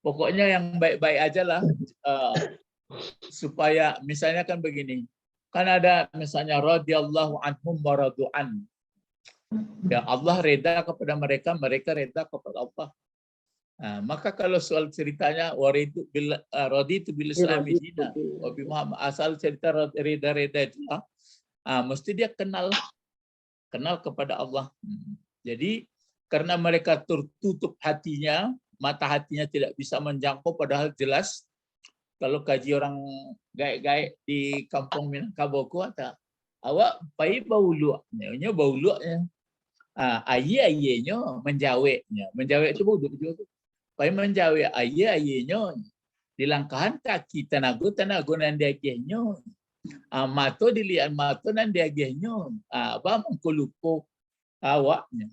pokoknya yang baik-baik aja lah. Supaya misalnya kan begini, kan ada misalnya radhiyallahu anhum wa radu'an. Ya Allah reda kepada mereka, mereka reda kepada Allah. Maka kalau soal ceritanya raditu bil islami dina wa bi Muhammad, asal cerita reda itu mesti dia kenal kepada Allah. Jadi karena mereka tertutup hatinya, mata hatinya tidak bisa menjangkau, padahal jelas kalau kaji orang gaik-gaik di kampung Minangkabau kata, awak pai bauluaknya, bauluaknya. Ayah-ayahnya menjawabnya. Menjawab itu buduk juga. Pai menjawab ayah-ayahnya. Di langkahan kaki tenaga nan diagihnya. Mato dilihat mato nan diagihnya. Apa mengkulupo awaknya.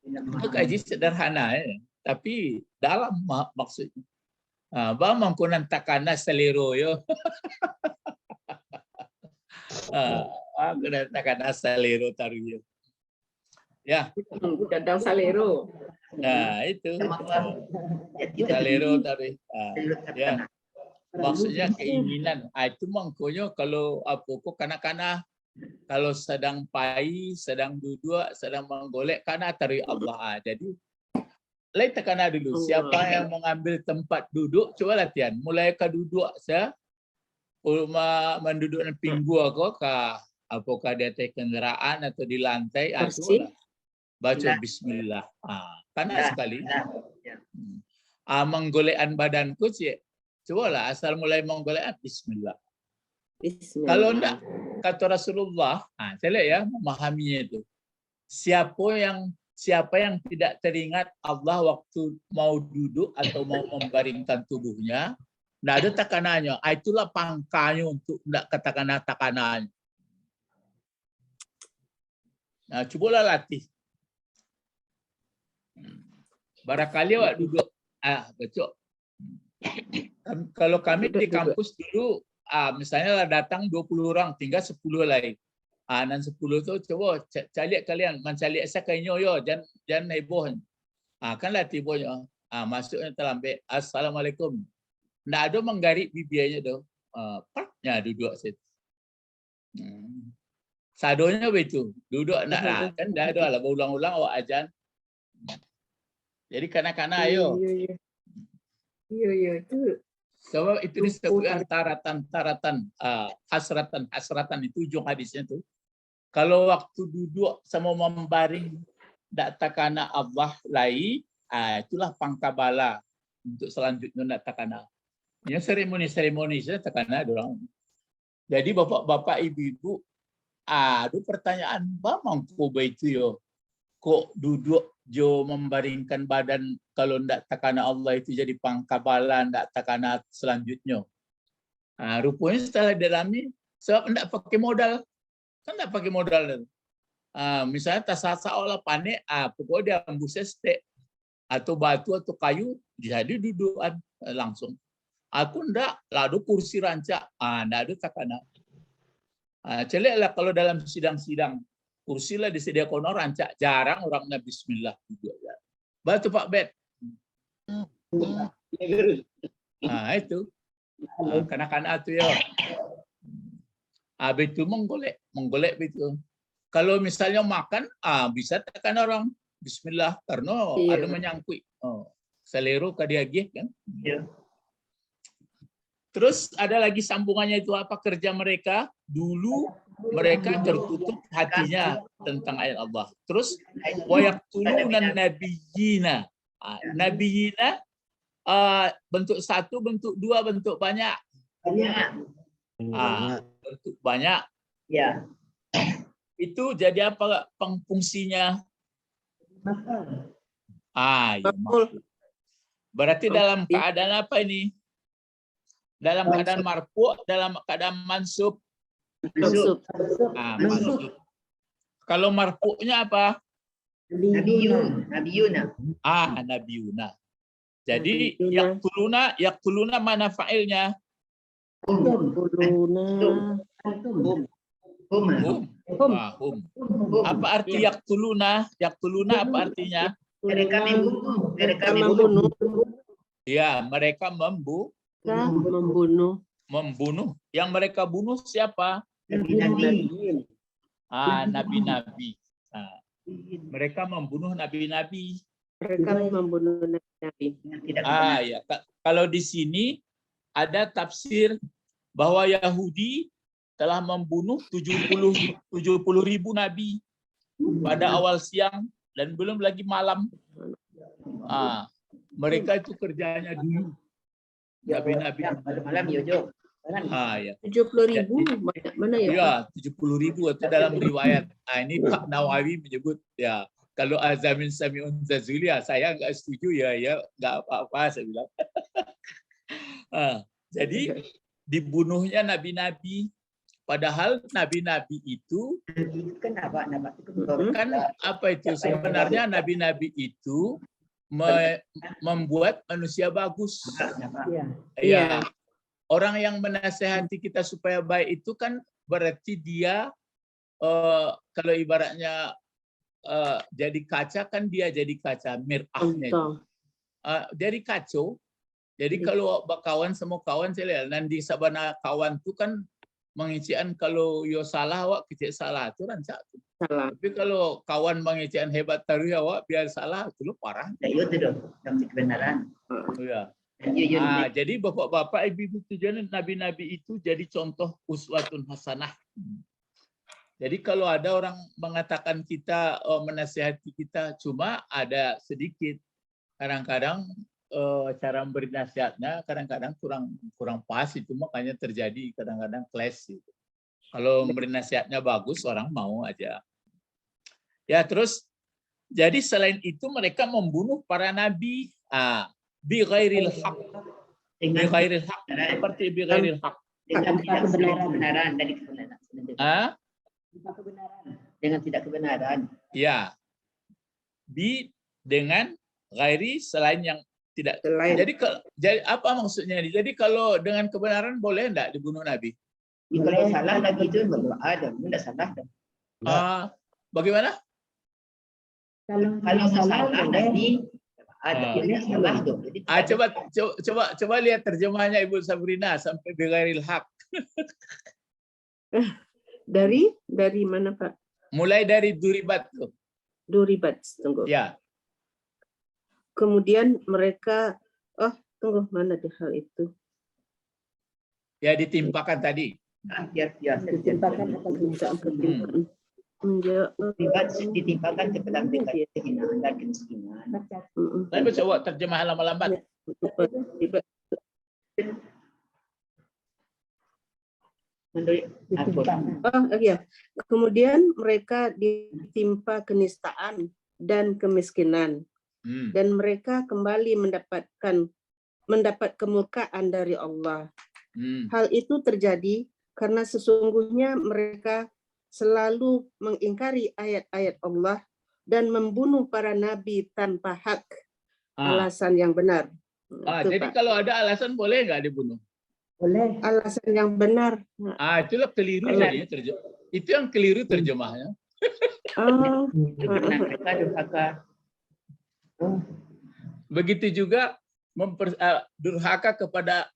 Itu kaji sederhana ya. Tapi dalam maksudnya. Ba mangkunan takana selero yo. Aku nak takana selero taruh. Ya.
Kadang salero.
Nah, itu. Salero taruh. Ya. Maksudnya keinginan. Itu mangkonya kalau apa kok kanak-kanak kalau sedang pai, sedang duduk, sedang menggolek kana taruh Allah. Jadi lain tekana dulu. Siapa yang mengambil tempat duduk, coba latihan. Mulai ke duduk saya, mendudukkan pinggul kau kah? Apakah di atas kenderaan atau di lantai? Baca Bismillah. Panas sekali. Menggolekan badanku sih. Cobalah asal mulai menggolekan Bismillah. Kalau enggak, kata Rasulullah, saya lihat ya, memahaminya itu. Siapa yang tidak teringat Allah waktu mau duduk atau mau membaringkan tubuhnya, tidak ada tekanannya. Itulah pangkalnya untuk tidak tekanan. Nah, cobalah latih. Barangkali awak duduk, betul. Kalau kami di kampus dulu, misalnya datang 20 orang, tinggal 10 lain. Dan 10 tu coba cari kalian, mencari saya kayaknya yo, jangan heboh. Kan latih bonya. Masuknya terlambat. Assalamualaikum. Nggak ada menggarik bibirnya tu. Paknya duduk situ. Sadonya begitu. Duduk nak kan dah ada lah berulang-ulang awak ajan. Jadi kanak-kanak ayo.
Iya itu.
Sebab itu disebutkan taratan, hasratan itu ujung hadisnya tu. Kalau waktu duduk sama membaring tak takana Allah lain, itulah pangkabala untuk selanjutnya tak takana. Ini seremoni saya takana dorang. Jadi bapak-bapak, ibu-ibu, ada pertanyaan, bang ko itu yo, kok duduk jo membaringkan badan kalau ndak takana Allah itu jadi pangkabala, ndak takana selanjutnya. Rupanya setelah dalami, sebab ndak pakai modal. Kan tak pakai modal. Misalnya tasasa olah panik, pokoknya dia ambil stek atau batu atau kayu, jadi dudukan langsung. Aku ndak, lalu kursi rancak, ndak ada takana. Celiklah kalau dalam sidang-sidang, kursi lah disediakan orang rancak, jarang orangnya Bismillah duduk. Batu Pak Bet. Itu. Kanak-kanak itu ya. Itu menggolek begitu. Kalau misalnya makan, bisa tekan orang Bismillah karena ada menyangkut. Selero kadiagih kan. Iya. Terus ada lagi sambungannya itu apa kerja mereka? Dulu mereka tertutup hatinya tentang ayat Allah. Terus wayaqtuluna nabiyina. Nabiyina bentuk satu, bentuk dua, bentuk banyak. Bentuk banyak.
Ya.
Itu jadi apa fungsinya? Ya, berarti dalam keadaan apa ini? Dalam keadaan marfu, dalam keadaan mansub. Mansub. Kalau marfu'nya apa?
Nabiyuna.
Nabiyuna. Jadi yaqtuluna mana fa'ilnya? Hum. Apa arti yaqtuluna? Yaqtuluna apa artinya?
Mereka membunuh.
Ya, mereka membunuh. Yang mereka bunuh siapa?
Nabi-nabi.
Nabi-nabi. Mereka membunuh nabi-nabi.
Mereka membunuh nabi-nabi.
Ya. Kalau di sini ada tafsir bahwa Yahudi telah membunuh 70.000 nabi pada awal siang dan belum lagi malam. Mereka itu kerjanya dulu. Nabi-nabi.
Malam ya Jo.
Ya.
70.000 banyak mana ya?
Ya, 70.000 itu dalam riwayat. Ini Pak Nawawi menyebut ya. Kalau azamin sami'un zazuli, saya nggak setuju ya nggak apa-apa saya bilang. Jadi dibunuhnya nabi-nabi. Padahal nabi-nabi itu
kan
apa itu sebenarnya nabi-nabi itu membuat manusia bagus. Ya. Orang yang menasehati kita supaya baik itu kan berarti dia kalau ibaratnya jadi kaca kan dia jadi kaca mirahnya. Jadi kacau. Jadi kalau kawan semua kawan saya lihat nanti sabana kawan tu kan mengician kalau yo salah awak kecil salah tu rancak.
Salah.
Tapi kalau kawan mengician hebat taruh awak biar salah tu lo parah.
Ya itu dong, dalam kebenaran.
Ya. Jadi bapak-bapak ibu-ibu tujuan nabi-nabi itu jadi contoh uswatun hasanah. Jadi kalau ada orang mengatakan kita menasihati kita, cuma ada sedikit kadang-kadang cara memberi nasihatnya kadang-kadang kurang pas, itu makanya terjadi kadang-kadang clash gitu. Kalau memberi nasihatnya bagus orang mau aja. Ya terus jadi selain itu mereka membunuh para nabi. Bi ghairil haq. Bi ghairil haq. Seperti bi ghairil haq.
Dengan tidak kebenaran dari kebenaran. Dengan tidak kebenaran.
Ya. Bi dengan ghairi selain yang tidak.
Selain.
Jadi apa maksudnya? Jadi kalau dengan kebenaran boleh enggak dibunuh nabi?
Ya, kalau salah lagi itu ada, tidak salah.
Bagaimana?
Kalau salah nabi ada salah tuh.
Coba lihat terjemahnya Ibu Sabrina sampai bighairil haq.
Dari mana Pak?
Mulai dari duribat tuh.
Duribat, tunggu.
Ya.
Kemudian mereka, tunggu mana di hal itu?
Ya ditimpakan tadi.
Ditimpakan atau ditimpakan?
Ditimpakan kepada mereka kehinaan dan kemiskinan.
Tapi coba terjemah lambat-lambat.
Ya. Kemudian mereka ditimpa kenistaan dan kemiskinan, dan mereka kembali mendapat kemurkaan dari Allah. Hal itu terjadi karena sesungguhnya mereka selalu mengingkari ayat-ayat Allah dan membunuh para nabi tanpa hak, alasan yang benar.
Jadi Pak, kalau ada alasan boleh nggak dibunuh?
Boleh. Alasan yang benar.
Itulah keliru jadinya itu yang keliru terjemahnya. Begitu juga durhaka kepada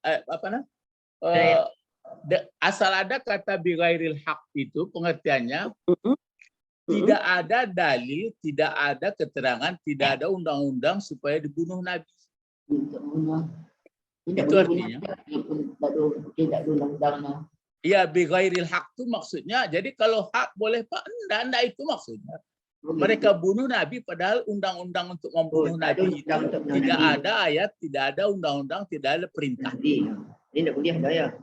asal ada kata bighairil haq itu pengertiannya tidak ada dalil, tidak ada keterangan, tidak ada undang-undang supaya dibunuh nabi. Itu artinya. Iya, bighairil haq itu maksudnya. Jadi kalau hak boleh Pak, enggak itu maksudnya. Mereka bunuh nabi padahal undang-undang untuk membunuh nabi itu tidak ada ayat, tidak ada undang-undang, tidak ada perintah.
Ini tidak boleh ada ya.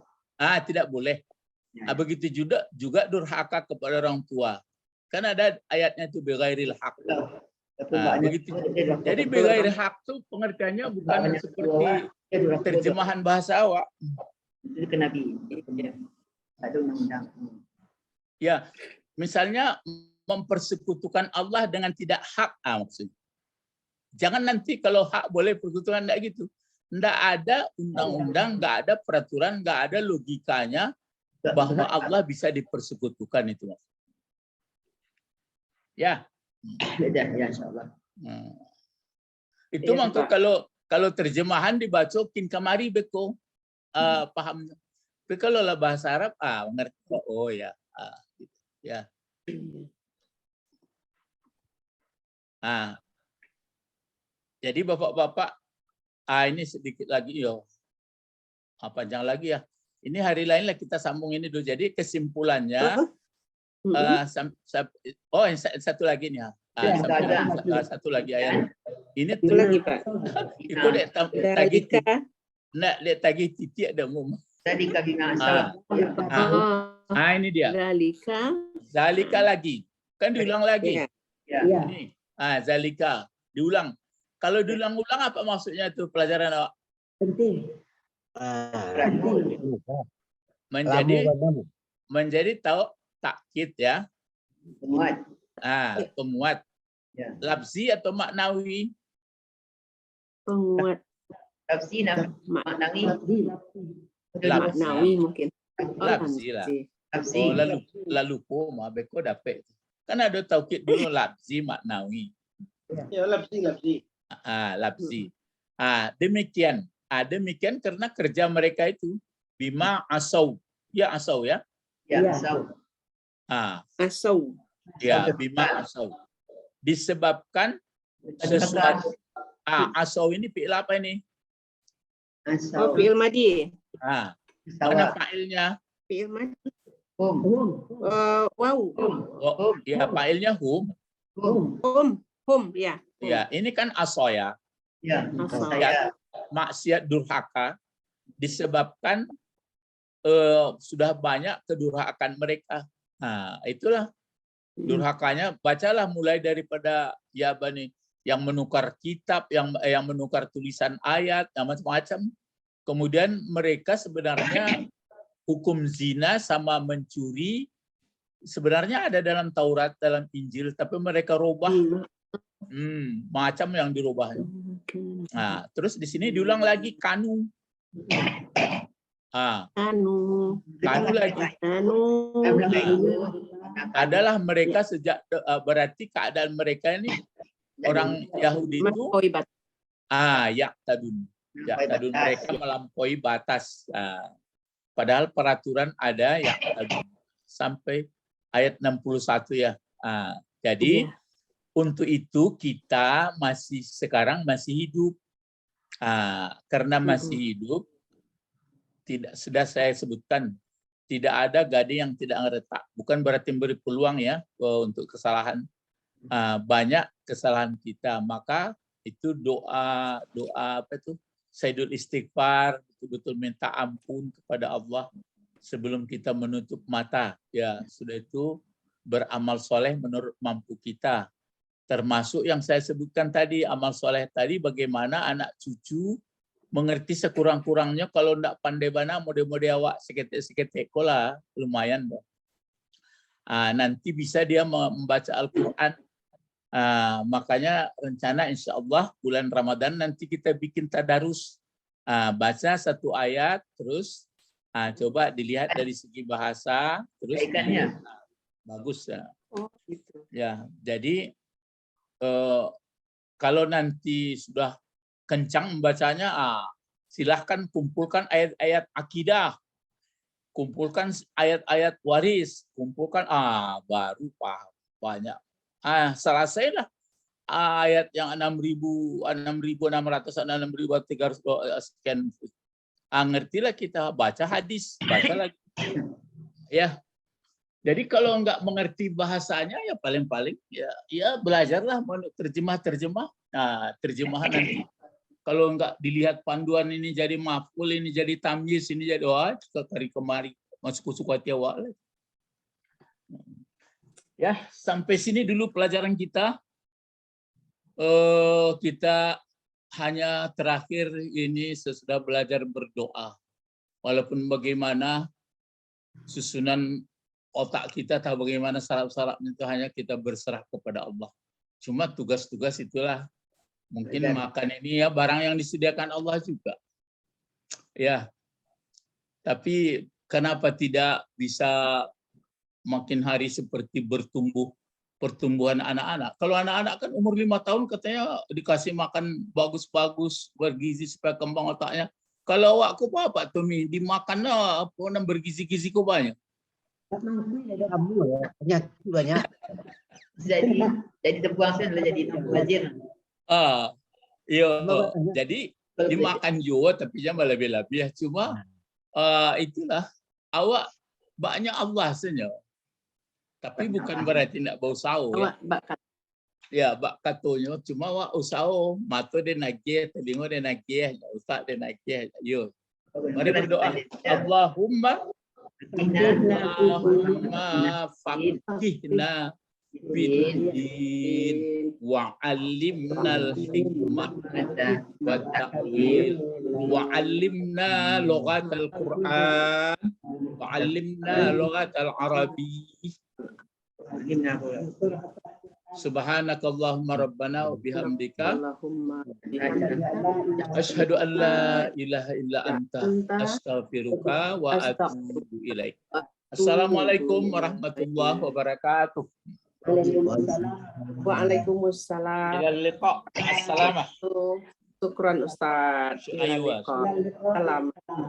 Tidak boleh. Begitu juga durhaka kepada orang tua. Kan ada ayatnya itu bighairil haq. Begitu. Jadi bighairil haq itu pengertiannya bukan seperti terjemahan bahasa awak.
Itu ke nabi. Ada undang-undang.
Ya, misalnya mempersekutukan Allah dengan tidak hak maksudnya. Jangan nanti kalau hak boleh persekutukan enggak gitu. Enggak ada undang-undang, enggak ada peraturan, enggak ada logikanya bahwa Allah bisa dipersekutukan itu. Ya.
Ya, insyaallah.
Itu maksud kalau terjemahan dibacokin kamari beko paham. Tapi kalau lah bahasa Arab mengerti. Oh ya. Gitu. Ya. Jadi Bapak-bapak, ini sedikit lagi panjang lagi ya. Ini hari lain lah kita sambung ini dulu. Jadi kesimpulannya Oh, satu lagi nih. Satu lagi ayat. Ini
Itu lagi Pak.
Itu tagih tagih titik ada umum.
Zalika bima asaw.
Ini dia. Zalika lagi. Kan diulang lagi.
Ya.
Ini. Zalika diulang. Kalau diulang-ulang apa maksudnya itu pelajaran awak?
Penting.
Menjadi tahu takkid ya.
Penguat.
Penguat.
Ya.
Lafzi atau maknawi?
Penguat.
Lafzi maknawi.
Maknawi mungkin.
Lafzi lah.
Lafzi.
Oh, lalu mah beko dapat. Kan ada taukid dulu lafzi maknawi.
Ya, lafzi.
Lafzi. Demikian. Demikian karena kerja mereka itu bima asau. Ya asau ya.
Ya, asaw.
Asau.
Ya, bima asau. Disebabkan sesuatu. Asau ini fi'il apa ini?
Asaw.
Oh, fi'il madhi.
Mana fa'ilnya?
Fi'il madhi.
Wow.
Ya, fa'ilnya hum.
Ya.
Ya, ini kan asoya.
Ya.
Maksiat durhaka disebabkan sudah banyak kedurhakaan mereka. Itulah durhakanya. Bacalah mulai daripada ya bani yang menukar kitab, yang menukar tulisan ayat, yang macam-macam. Kemudian mereka sebenarnya hukum zina sama mencuri sebenarnya ada dalam Taurat, dalam Injil, tapi mereka rubah macam yang dirubah. Terus di sini diulang lagi kanu. Kanu lagi. Adalah mereka sejak berarti keadaan mereka ini orang Yahudi itu yaktadun. Yaktadun mereka melampaui batas. Padahal peraturan ada yaktadun sampai ayat 61 ya. Jadi untuk itu kita sekarang masih hidup. Karena masih hidup, sudah saya sebutkan, tidak ada gading yang tidak ngeretak. Bukan berarti beri peluang ya untuk kesalahan. Banyak kesalahan kita. Maka itu doa apa itu? Sayyidul istighfar, betul-betul minta ampun kepada Allah sebelum kita menutup mata. Ya, sudah itu beramal soleh menurut mampu kita. Termasuk yang saya sebutkan tadi, amal soleh tadi, bagaimana anak cucu mengerti sekurang-kurangnya. Kalau tidak pandai bana, mode-mode awak seketek-seketek lah, lumayan. Nanti bisa dia membaca Al-Quran. Makanya rencana insya Allah bulan Ramadan nanti kita bikin tadarus. Baca satu ayat, terus coba dilihat dari segi bahasa, terus bagus ya. Ya, jadi kalau nanti sudah kencang membacanya, silahkan kumpulkan ayat-ayat akidah, kumpulkan ayat-ayat waris, kumpulkan baru paham banyak. Selesailah ayat yang 6.600, 6.300 sekian. Ngertilah kita, baca hadis, baca lagi. Ya. Jadi kalau nggak mengerti bahasanya ya paling-paling ya belajarlah terjemah. Terjemahan nanti. Kalau nggak dilihat panduan ini jadi maf'ul, ini jadi tamyiz, ini jadi kemari masuk suku hati awal. Ya, sampai sini dulu pelajaran kita. Kita hanya terakhir ini sesudah belajar berdoa. Walaupun bagaimana susunan otak kita tahu bagaimana syarat-syaratnya, itu hanya kita berserah kepada Allah. Cuma tugas-tugas itulah. Mungkin makan ini ya barang yang disediakan Allah juga. Ya. Tapi kenapa tidak bisa makin hari seperti pertumbuhan anak-anak? Kalau anak-anak kan umur 5 tahun katanya dikasih makan bagus-bagus, bergizi supaya kembang otaknya. Kalau awakku apa Tommy dimakan apa bergizi-gizi kok banyak.
Kamu ya banyak. Jadi terbuang sudah jadi wazir.
Iya. Jadi dimakan juga tapi jangan lebih-lebih. Cuma itulah awak banyak Allah sebenarnya. Tapi bukan berarti tidak bau sao ya.
Awak bak kat
Ya, bak katunya cuma wak usao, mata dia nagih, telinga dia nagih, utak dia nagih. Yo. Mari berdoa. Allahumma faqihna fid-din wa 'allimnal hikmah wa ta'wil wa 'allimna lughatal Qur'an wa 'allimna lughatal Arabi. Subhanakallahumma rabbana wa bihamdika
Allahumma
asyhadu an la ilaha illa anta astaghfiruka wa atubu ilaik. Assalamualaikum warahmatullahi wabarakatuh.
Waalaikumsalam.
Ila liqa. Assalam.
Syukran Ustaz.
Aywa.
Salam.